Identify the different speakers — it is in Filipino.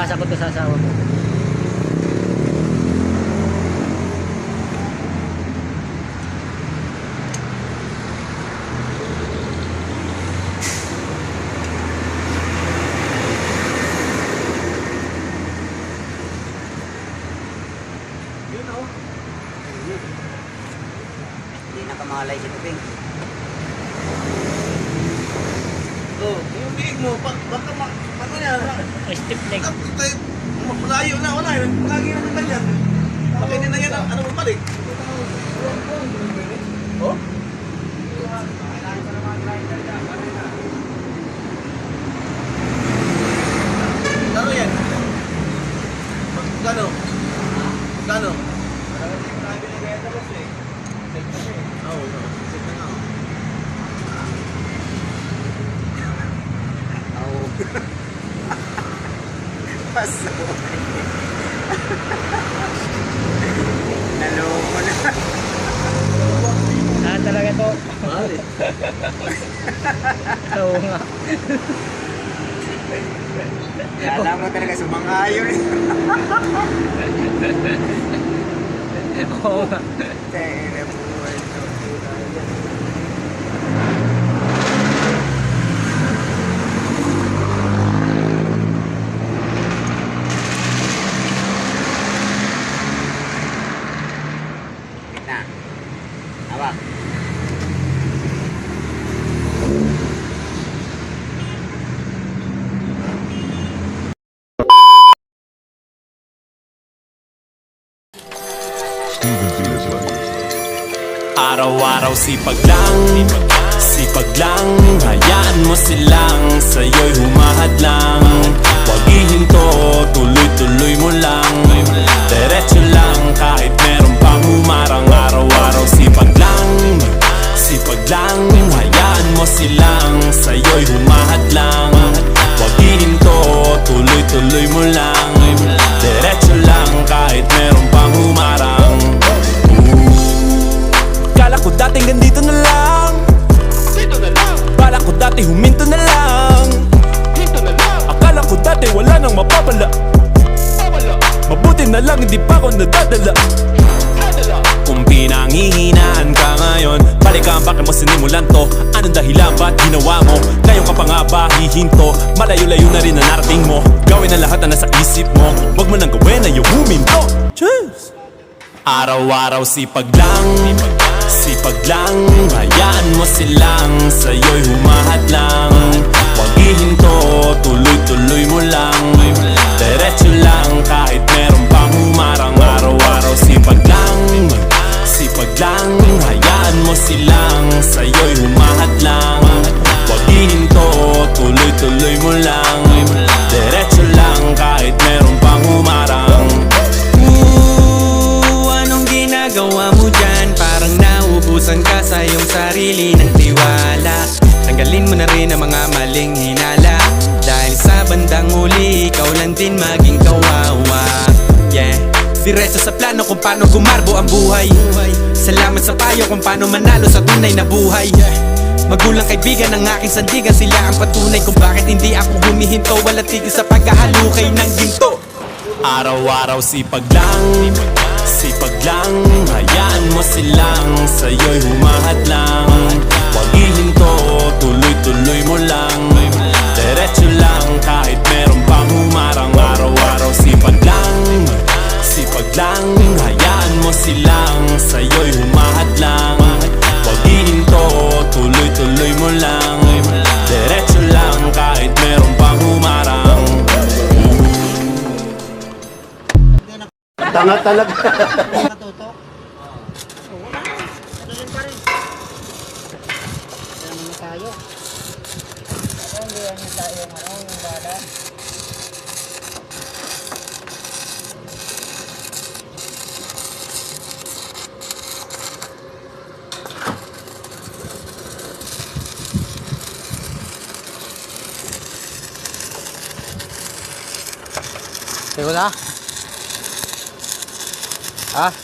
Speaker 1: Pasagot ko sa asawa mo.
Speaker 2: Hindi nakamalay si Tuping.
Speaker 3: Oh, yung biig mo, baka ano yan?
Speaker 1: Stiff leg.
Speaker 3: Malayo na, wala yun. Palagi na naman yan. Baka hindi na yan, ano mo balik? Oh? Gano yan? Gano? Gano? Oo, no.
Speaker 2: Paso. Naloko na.
Speaker 1: Talaga to.
Speaker 3: Mahal eh.
Speaker 1: Oo nga.
Speaker 2: Kala mo talaga sumangayon eh.
Speaker 1: Oo nga.
Speaker 2: Tena buhay to. Kita. Hawak.
Speaker 4: Araw-araw sipag lang, hayaan mo silang sa'yo'y humahadlang. Huwag ihinto, tuloy-tuloy mo lang, diretso lang kahit meron pang humarang. Araw-araw sipag lang, hayaan mo silang sa'yo'y humahadlang. Huwag ihinto, tuloy-tuloy mo lang, diretso lang kahit meron pang humarang. Kala ko dating ganito na lang, bala ko dati huminto na lang, akala ko dati wala nang mapapala, mabuti na lang hindi pa ako nadadala. Kung pinanghihinaan ka ngayon, balikan bakit mo sinimulan to? Anong dahilan ba't ginawa mo? Ngayon ka pa nga ba hihinto? Malayo-layo na rin na narating mo. Gawin ang lahat na nasa isip mo, wag mo nang gawin na yung huminto. Cheers! Araw-araw sipag lang, hayaan mo silang sa'yo'y humahadlang. Huwag ihinto, tuloy-tuloy mo lang, diretso lang kahit meron pang humarang. Araw-araw sipag lang, hayaan mo silang sa'yo'y humahadlang. Huwag ihinto, tuloy-tuloy mo lang, diretso lang kahit meron pang humarang.
Speaker 5: Anong ginagawa mo dyan? Parang nauubusan ka sa iyong sarili ng tiwala. Tanggalin mo na rin ang mga maling hinala, dahil sa bandang huli ikaw lang din maging kawawa. Yeah, diretso sa plano kung paano gumarbo ang buhay. Salamat sa payo kung paano manalo sa tunay na buhay. Magulang kaibigan ng aking sandigan, sila ang patunay kung bakit hindi ako humihinto. Walang tigil sa paghahalukay ng ginto.
Speaker 4: Araw-araw sipag lang, hayaan mo silang sa'yo'y humahadlang. Huwag ihinto, tuloy-tuloy mo lang, diretso lang kahit meron pang humarang. Araw-araw sipag lang, hayaan mo silang sa'yo'y humahadlang. Huwag ihinto, tuloy-tuloy mo lang, diretso lang kahit meron pang humarang.
Speaker 3: Tanga talaga.
Speaker 2: Matutok. Patuloy pa rin. Kaya naman tayo. Hindi yan yung tayo yung bala.
Speaker 1: Sige na. Ah?